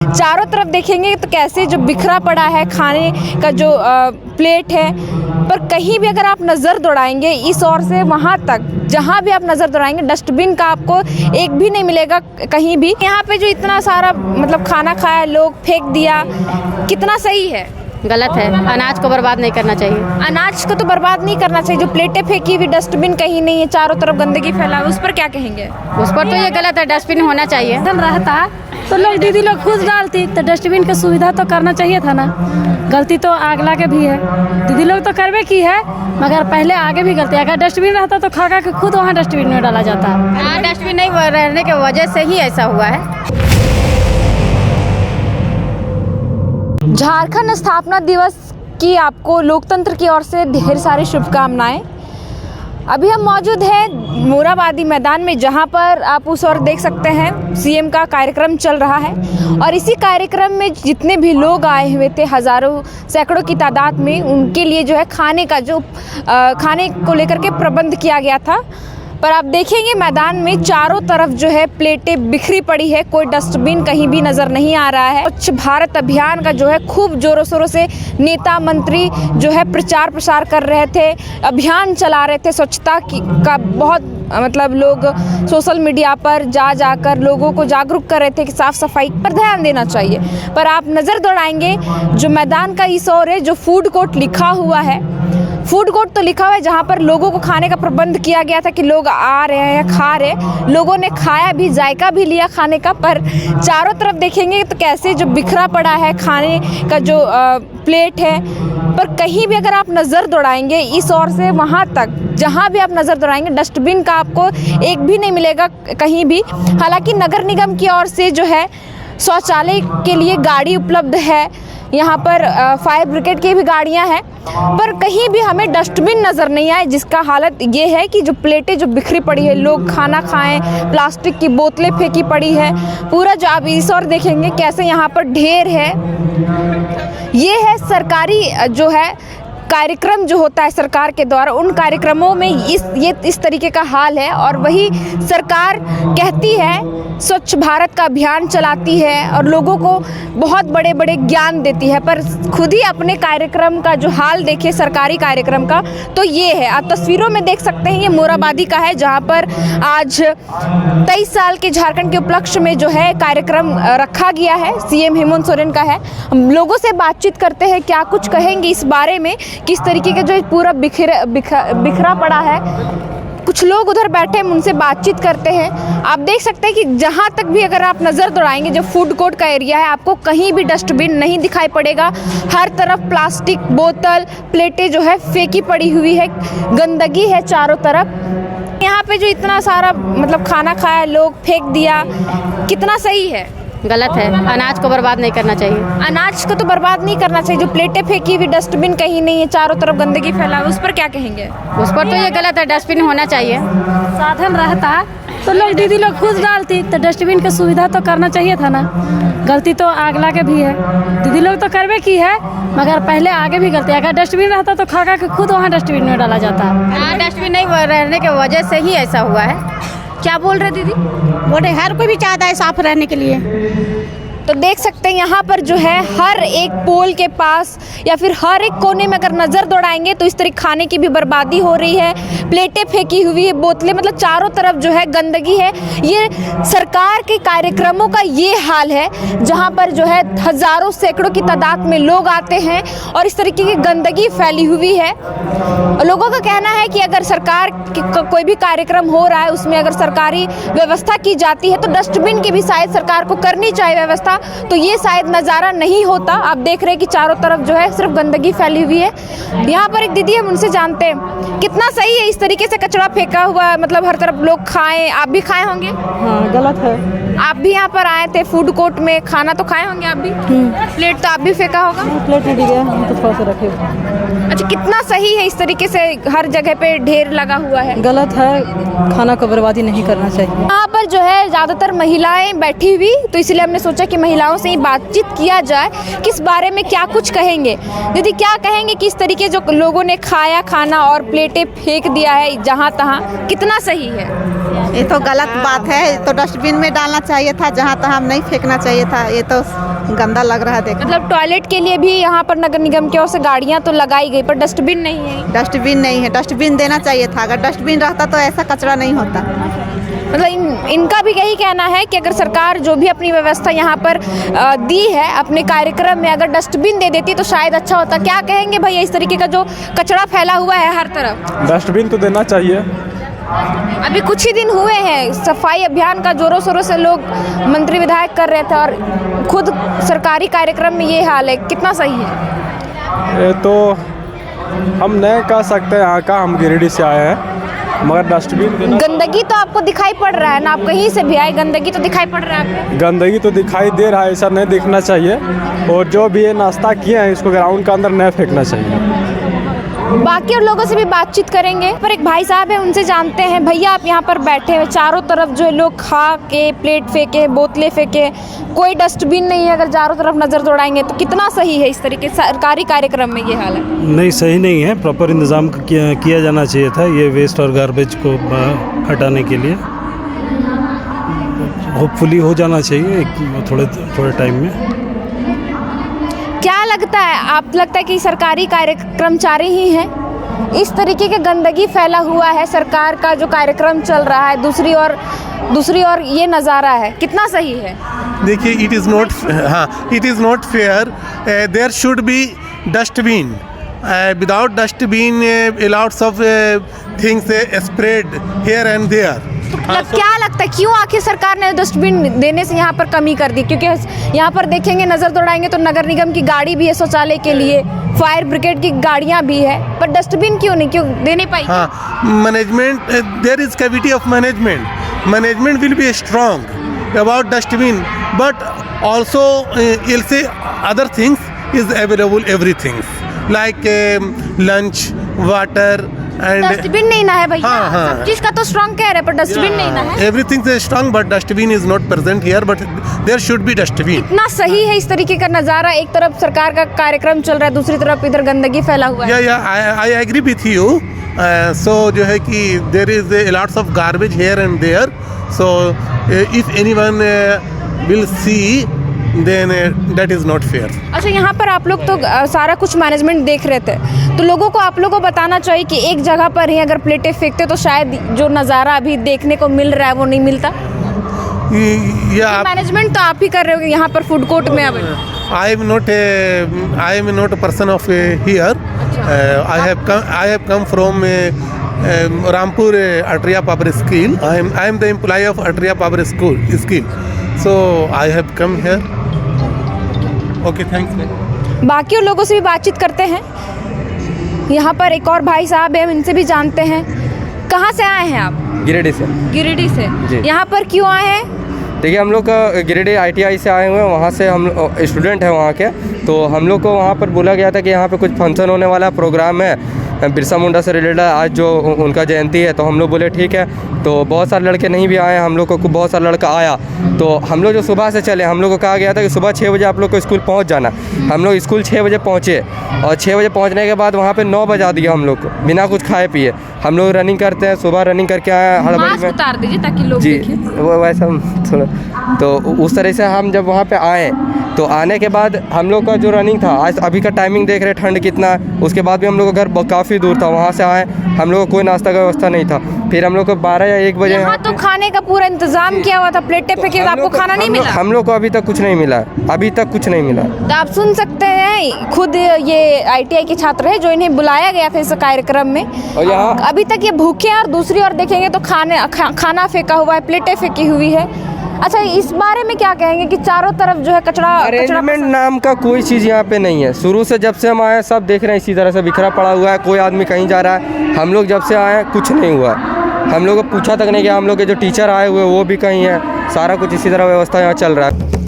चारों तरफ देखेंगे तो कैसे जो बिखरा पड़ा है खाने का जो प्लेट है, पर कहीं भी अगर आप नज़र दौड़ाएंगे इस ओर से वहाँ तक, जहाँ भी आप नज़र दौड़ाएंगे डस्टबिन का आपको एक भी नहीं मिलेगा कहीं भी। यहाँ पे जो इतना सारा मतलब खाना खाया, लोग फेंक दिया, कितना सही है? गलत है। अनाज को बर्बाद नहीं करना चाहिए। अनाज को तो बर्बाद नहीं करना चाहिए। जो प्लेटें फेंकी हुई, डस्टबिन कहीं नहीं है, चारों तरफ गंदगी फैला हुआ, उस पर क्या कहेंगे? उस पर तो ये गलत है, डस्टबिन होना चाहिए। रहता तो लोग दीदी लोग खुद डालती, तो डस्टबिन की सुविधा तो करना चाहिए था ना। गलती तो अगला के भी है, दीदी लोग तो करवे की है, मगर पहले आगे भी गलती। अगर डस्टबिन रहता तो खा के खुद वहाँ डस्टबिन में डाला जाता। डस्टबिन नहीं रहने की वजह से ही ऐसा हुआ है। झारखंड स्थापना दिवस की आपको लोकतंत्र की ओर से ढेर सारी शुभकामनाएं। अभी हम मौजूद हैं मोराबादी मैदान में, जहां पर आप उस ओर देख सकते हैं सीएम का कार्यक्रम चल रहा है और इसी कार्यक्रम में जितने भी लोग आए हुए थे, हज़ारों सैकड़ों की तादाद में, उनके लिए जो है खाने को लेकर के प्रबंध किया गया था। पर आप देखेंगे मैदान में चारों तरफ जो है प्लेटें बिखरी पड़ी है, कोई डस्टबिन कहीं भी नज़र नहीं आ रहा है। स्वच्छ भारत अभियान का जो है खूब जोरों शोरों से नेता मंत्री जो है प्रचार प्रसार कर रहे थे, अभियान चला रहे थे स्वच्छता का। बहुत मतलब लोग सोशल मीडिया पर जाकर लोगों को जागरूक कर रहे थे कि साफ़ सफाई पर ध्यान देना चाहिए। पर आप नज़र दौड़ाएंगे जो मैदान का इस ओर है, जो फूड कोर्ट लिखा हुआ है, फूड कोर्ट तो लिखा हुआ है जहाँ पर लोगों को खाने का प्रबंध किया गया था कि लोग आ रहे हैं, खा रहे हैं, लोगों ने खाया भी, जायका भी लिया खाने का। पर चारों तरफ देखेंगे तो कैसे जो बिखरा पड़ा है खाने का जो प्लेट है, पर कहीं भी अगर आप नज़र दौड़ाएंगे इस ओर से वहाँ तक, जहाँ भी आप नज़र दौड़ाएंगे डस्टबिन का आपको एक भी नहीं मिलेगा कहीं भी। हालांकि नगर निगम की ओर से जो है शौचालय के लिए गाड़ी उपलब्ध है, यहाँ पर फायर ब्रिगेड की भी गाड़ियाँ हैं, पर कहीं भी हमें डस्टबिन नज़र नहीं आए, जिसका हालत ये है कि जो प्लेटें जो बिखरी पड़ी है, लोग खाना खाएं, प्लास्टिक की बोतलें फेंकी पड़ी है, पूरा जो आप इस ओर देखेंगे कैसे यहाँ पर ढेर है। ये है सरकारी जो है कार्यक्रम जो होता है सरकार के द्वारा, उन कार्यक्रमों में इस तरीके का हाल है। और वही सरकार कहती है स्वच्छ भारत का अभियान चलाती है और लोगों को बहुत बड़े बड़े ज्ञान देती है, पर खुद ही अपने कार्यक्रम का जो हाल देखे सरकारी कार्यक्रम का, तो ये है। आप तस्वीरों में देख सकते हैं ये मोराबादी का है, जहाँ पर आज 23 साल के झारखंड के उपलक्ष्य में जो है कार्यक्रम रखा गया है, सीएम हेमंत सोरेन का है। हम लोगों से बातचीत करते हैं, क्या कुछ कहेंगे इस बारे में, किस तरीके का जो पूरा बिखरा पड़ा है। कुछ लोग उधर बैठे हैं, उनसे बातचीत करते हैं। आप देख सकते हैं कि जहाँ तक भी अगर आप नज़र दौड़ाएंगे जो फूड कोर्ट का एरिया है, आपको कहीं भी डस्टबिन नहीं दिखाई पड़ेगा। हर तरफ प्लास्टिक, बोतल, प्लेटें जो है फेंकी पड़ी हुई है, गंदगी है चारों तरफ। यहाँ पे जो इतना सारा मतलब खाना खाया, लोग फेंक दिया, कितना सही है? गलत है। अनाज को बर्बाद नहीं करना चाहिए। अनाज को तो बर्बाद नहीं करना चाहिए। जो प्लेटें फेंकी हुई, डस्टबिन कहीं नहीं है, चारों तरफ गंदगी फैला हुआ, उस पर क्या कहेंगे? उस पर तो ये गलत है, डस्टबिन होना चाहिए। साधन रहता तो लोग दीदी लोग खुद डालती, तो डस्टबिन की सुविधा तो करना चाहिए था ना। गलती तो अगला के भी है, दीदी लोग तो करवे की है, मगर पहले आगे भी गलती। अगर डस्टबिन रहता तो खा के खुद वहाँ डस्टबिन में डाला जाता। डस्टबिन नहीं रहने की वजह से ही ऐसा हुआ है। क्या बोल रहे दीदी? बोले हर कोई भी चाहता है साफ रहने के लिए। तो देख सकते हैं यहाँ पर जो है हर एक पोल के पास या फिर हर एक कोने में अगर नज़र दौड़ाएंगे तो इस तरह खाने की भी बर्बादी हो रही है, प्लेटें फेंकी हुई है, बोतलें, मतलब चारों तरफ जो है गंदगी है। ये सरकार के कार्यक्रमों का ये हाल है, जहाँ पर जो है हज़ारों सैकड़ों की तादाद में लोग आते हैं और इस तरीके की गंदगी फैली हुई है। लोगों का कहना है कि अगर सरकार कोई भी कार्यक्रम हो रहा है, उसमें अगर सरकारी व्यवस्था की जाती है तो डस्टबिन की भी शायद सरकार को करनी चाहिए व्यवस्था, तो ये शायद नज़ारा नहीं होता। आप देख रहे हैं कि चारों तरफ जो है सिर्फ गंदगी फैली हुई है। यहाँ पर एक दीदी है, उनसे जानते हैं कितना सही है इस तरीके से कचरा फेंका हुआ, मतलब हर तरफ लोग खाएं। आप भी खाए होंगे? हाँ, गलत है। आप भी यहाँ पर आए थे फूड कोर्ट में, खाना तो खाए होंगे आप भी? प्लेट तो आप भी फेंका होगा? प्लेट नहीं गया, हम तो थोड़ा सा रखे। अच्छा, कितना सही है इस तरीके से हर जगह पे ढेर लगा हुआ है? गलत है, खाना को बर्बादी नहीं करना चाहिए। यहाँ पर जो है ज़्यादातर महिलाएं बैठी हुई, तो इसलिए हमने सोचा कि महिलाओं से ही बातचीत किया जाए, किस बारे में क्या कुछ कहेंगे। दीदी क्या कहेंगे कि इस तरीके जो लोगों ने खाया खाना और प्लेटें फेंक दिया है जहाँ तहाँ, कितना सही है? ये तो गलत बात है, तो डस्टबिन में डालना चाहिए था, जहाँ तहाँ नहीं फेंकना चाहिए था। ये तो गंदा लग रहा है देखो। मतलब टॉयलेट के लिए भी यहाँ पर नगर निगम की ओर से गाड़ियाँ तो लगाई गई पर डस्टबिन नहीं है। डस्टबिन नहीं है, डस्टबिन देना चाहिए था। अगर डस्टबिन रहता तो ऐसा कचरा नहीं होता। मतलब इनका भी यही कहना है कि अगर सरकार जो भी अपनी व्यवस्था यहाँ पर दी है अपने कार्यक्रम में, अगर डस्टबिन दे देती तो शायद अच्छा होता। क्या कहेंगे भैया, इस तरीके का जो कचरा फैला हुआ है हर तरफ? डस्टबिन तो देना चाहिए। अभी कुछ ही दिन हुए हैं सफाई अभियान का जोरों शोरों से लोग मंत्री विधायक कर रहे थे और खुद सरकारी कार्यक्रम में ये हाल है, कितना सही है? ये तो हम नहीं कह सकते, यहाँ का हम गिरिडीह से आए हैं, मगर डस्टबिन देना। गंदगी तो आपको दिखाई पड़ रहा है ना, आप कहीं से भी आए, गंदगी तो दिखाई पड़ रहा है आपको। गंदगी तो दिखाई दे रहा है, ऐसा नहीं दिखना चाहिए। और जो भी ये नाश्ता किए हैं इसको ग्राउंड के अंदर नहीं फेंकना चाहिए। बाकी और लोगों से भी बातचीत करेंगे। पर एक भाई साहब हैं, उनसे जानते हैं। भैया आप यहाँ पर बैठे हुए, चारों तरफ जो है लोग खा के प्लेट फेंके, बोतलें फेंके, कोई डस्टबिन नहीं है। अगर चारों तरफ नज़र दौड़ाएंगे तो कितना सही है इस तरीके सरकारी कार्यक्रम में ये हाल है? नहीं, सही नहीं है। प्रॉपर इंतज़ाम किया जाना चाहिए था ये वेस्ट और गार्बेज को हटाने के लिए। होपफुली हो जाना चाहिए थोड़े टाइम में। क्या लगता है, आप लगता है कि सरकारी कर्मचारी ही हैं? इस तरीके के गंदगी फैला हुआ है, सरकार का जो कार्यक्रम चल रहा है, दूसरी ओर ये नज़ारा है, कितना सही है? देखिए, it is not fair. There should be dustbin. Without dustbin lots of things spread here and there. क्या लगता है क्यों आखिर सरकार ने डस्टबिन देने से यहाँ पर कमी कर दी? क्योंकि यहाँ पर देखेंगे, नज़र दौड़ाएंगे तो नगर निगम की गाड़ी भी है शौचालय के लिए, फायर ब्रिगेड की गाड़ियाँ भी है, पर डस्टबिन क्यों दे नहीं पाई? हाँ, management, there is cavity of management will be strong about dustbin, but also I'll say other things is available, everything like lunch, water and dustbin नहीं ना है भैया। हाँ। सब चीज का तो स्ट्रॉन्ग कह रहे हैं, पर डस्टबिन नहीं ना है। Everything is strong but dustbin is not present here, but there should be dustbin. इतना सही है इस तरीके का नज़ारा, एक तरफ सरकार का कार्यक्रम चल रहा है, दूसरी तरफ इधर गंदगी फैला हुआ है। I agree with you. So जो है कि there is lots of garbage here and there, so if anyone will see then that is not fair. अच्छा, यहाँ पर आप लोग तो सारा कुछ मैनेजमेंट देख रहे थे, तो लोगों को आप लोगों को बताना चाहिए कि एक जगह पर ही अगर प्लेटें फेंकते तो शायद जो नज़ारा अभी देखने को मिल रहा है वो नहीं मिलता। मैनेजमेंट तो आप ही कर रहे हो यहाँ पर फूड कोर्ट में। अब I am not a person of here. I have come from Rampur Atria Public School. I am the employee of Atria Public School. So I have come here. Okay, thanks. बाकी और लोगों से भी बातचीत करते हैं। यहाँ पर एक और भाई साहब हैं, इनसे भी जानते हैं। कहाँ से आए हैं आप? गिरिडीह से। गिरिडीह से जी। यहाँ पर क्यों आए हैं? देखिए, हम लोग गिरिडीह ITI से आए हुए हैं, वहाँ से हम स्टूडेंट हैं वहाँ के। तो हम लोग को वहाँ पर बोला गया था कि यहाँ पे कुछ फंक्शन होने वाला प्रोग्राम है बिरसा मुंडा से रिलेटेड, आज जो उनका जयंती है। तो हम लोग बोले ठीक है। तो बहुत सारे लड़के नहीं भी आए, हम लोग को बहुत सारा लड़का आया। तो हम लोग जो सुबह से चले, हम लोग को कहा गया था कि सुबह 6 बजे आप लोग को स्कूल पहुंच जाना। हम लोग स्कूल 6 बजे पहुंचे और 6 बजे पहुंचने के बाद वहां पे 9 बजा दिया हम लोग को, बिना कुछ खाए पिए। हम लोग रनिंग करते हैं, सुबह रनिंग करके आए हड़बड़ी मास्क में। उतार दीजिए ताकि लोग जी, देखें। वो वैसा थोड़ा। तो उस तरह से हम जब वहाँ पे आए तो आने के बाद हम लोग का जो रनिंग था, आज अभी का टाइमिंग देख रहे ठंड कितना है, उसके बाद भी हम लोग का घर काफ़ी दूर था। वहाँ से आए, हम लोग को कोई नाश्ता का व्यवस्था नहीं था। फिर हम लोग को 12 या 1 बजे यहाँ तो खाने का पूरा इंतजाम किया हुआ था, प्लेटें फेंके, आपको खाना नहीं मिला? हम लोग को अभी तक कुछ नहीं मिला, अभी तक कुछ नहीं मिला। तो आप सुन सकते हैं, खुद ये ITI के छात्र हैं जो इन्हें बुलाया गया था इस कार्यक्रम में, और यहाँ अभी तक ये भूखे हैं। और दूसरी ओर देखेंगे तो खाना फेंका हुआ है, प्लेटें फेंकी हुई है। अच्छा, इस बारे में क्या कहेंगे कि चारों तरफ जो है कचरा अरेंजमेंट नाम का कोई चीज़ यहाँ पे नहीं है। शुरू से जब से हम आए सब देख रहे हैं इसी तरह से बिखरा पड़ा हुआ है, कोई आदमी कहीं जा रहा है। हम लोग जब से आए कुछ नहीं हुआ, हम लोग को पूछा तक नहीं गया। हम लोग के जो टीचर आए हुए वो भी कहीं हैं, सारा कुछ इसी तरह व्यवस्था यहाँ चल रहा है।